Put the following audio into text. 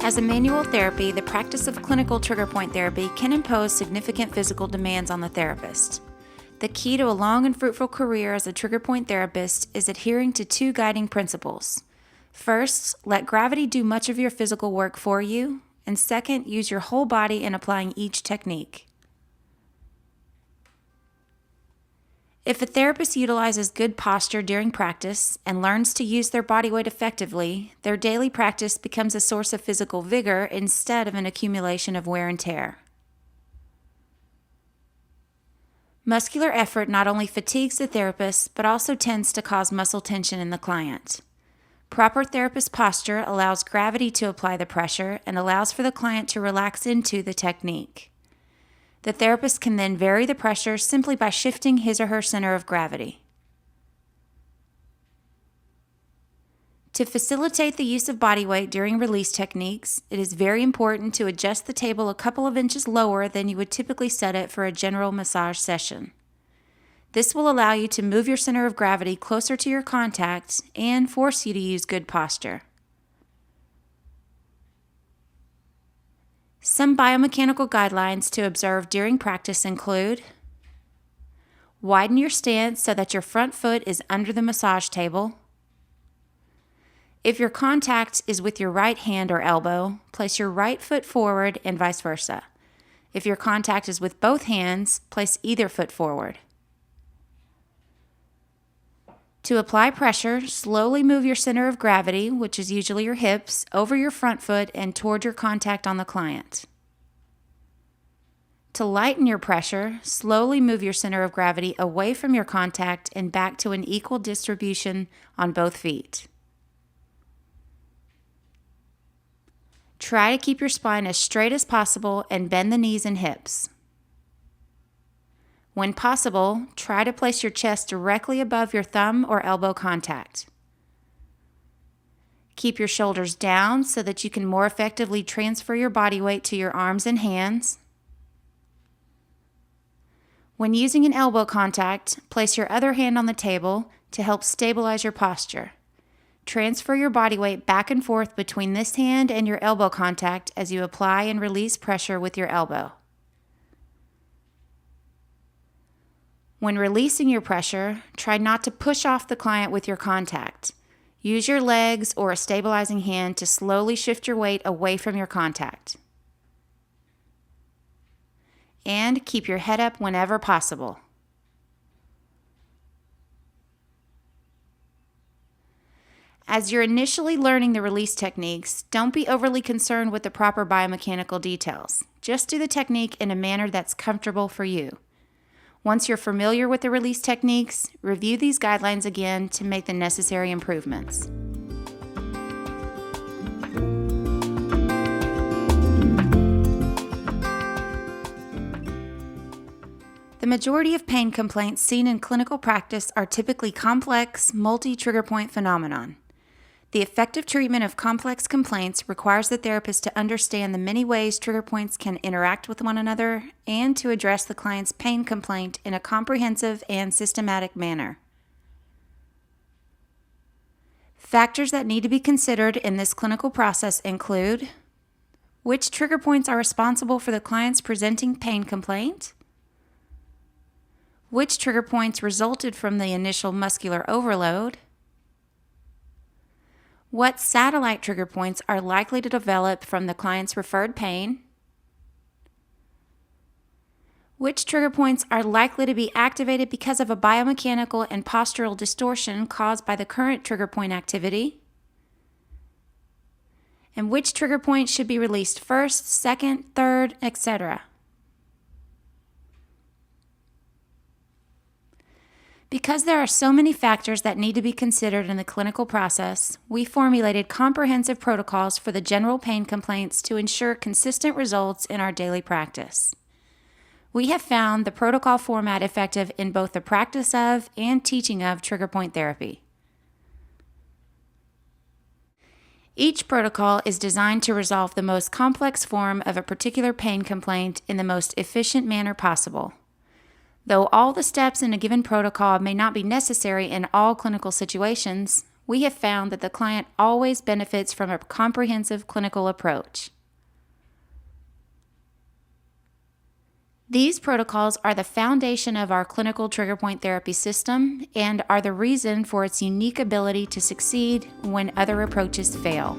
As a manual therapy, the practice of clinical trigger point therapy can impose significant physical demands on the therapist. The key to a long and fruitful career as a trigger point therapist is adhering to two guiding principles. First, let gravity do much of your physical work for you, and second, use your whole body in applying each technique. If a therapist utilizes good posture during practice and learns to use their body weight effectively, their daily practice becomes a source of physical vigor instead of an accumulation of wear and tear. Muscular effort not only fatigues the therapist, but also tends to cause muscle tension in the client. Proper therapist posture allows gravity to apply the pressure and allows for the client to relax into the technique. The therapist can then vary the pressure simply by shifting his or her center of gravity. To facilitate the use of body weight during release techniques, it is very important to adjust the table a couple of inches lower than you would typically set it for a general massage session. This will allow you to move your center of gravity closer to your contact and force you to use good posture. Some biomechanical guidelines to observe during practice include: widen your stance so that your front foot is under the massage table. If your contact is with your right hand or elbow, place your right foot forward and vice versa. If your contact is with both hands, place either foot forward. To apply pressure, slowly move your center of gravity, which is usually your hips, over your front foot and toward your contact on the client. To lighten your pressure, slowly move your center of gravity away from your contact and back to an equal distribution on both feet. Try to keep your spine as straight as possible and bend the knees and hips. When possible, try to place your chest directly above your thumb or elbow contact. Keep your shoulders down so that you can more effectively transfer your body weight to your arms and hands. When using an elbow contact, place your other hand on the table to help stabilize your posture. Transfer your body weight back and forth between this hand and your elbow contact as you apply and release pressure with your elbow. When releasing your pressure, try not to push off the client with your contact. Use your legs or a stabilizing hand to slowly shift your weight away from your contact. And keep your head up whenever possible. As you're initially learning the release techniques, don't be overly concerned with the proper biomechanical details. Just do the technique in a manner that's comfortable for you. Once you're familiar with the release techniques, review these guidelines again to make the necessary improvements. The majority of pain complaints seen in clinical practice are typically complex, multi-trigger point phenomenon. The effective treatment of complex complaints requires the therapist to understand the many ways trigger points can interact with one another and to address the client's pain complaint in a comprehensive and systematic manner. Factors that need to be considered in this clinical process include: which trigger points are responsible for the client's presenting pain complaint? Which trigger points resulted from the initial muscular overload? What satellite trigger points are likely to develop from the client's referred pain? Which trigger points are likely to be activated because of a biomechanical and postural distortion caused by the current trigger point activity? And which trigger point should be released first, second, third, etc.? Because there are so many factors that need to be considered in the clinical process, we formulated comprehensive protocols for the general pain complaints to ensure consistent results in our daily practice. We have found the protocol format effective in both the practice of and teaching of trigger point therapy. Each protocol is designed to resolve the most complex form of a particular pain complaint in the most efficient manner possible. Though all the steps in a given protocol may not be necessary in all clinical situations, we have found that the client always benefits from a comprehensive clinical approach. These protocols are the foundation of our clinical trigger point therapy system and are the reason for its unique ability to succeed when other approaches fail.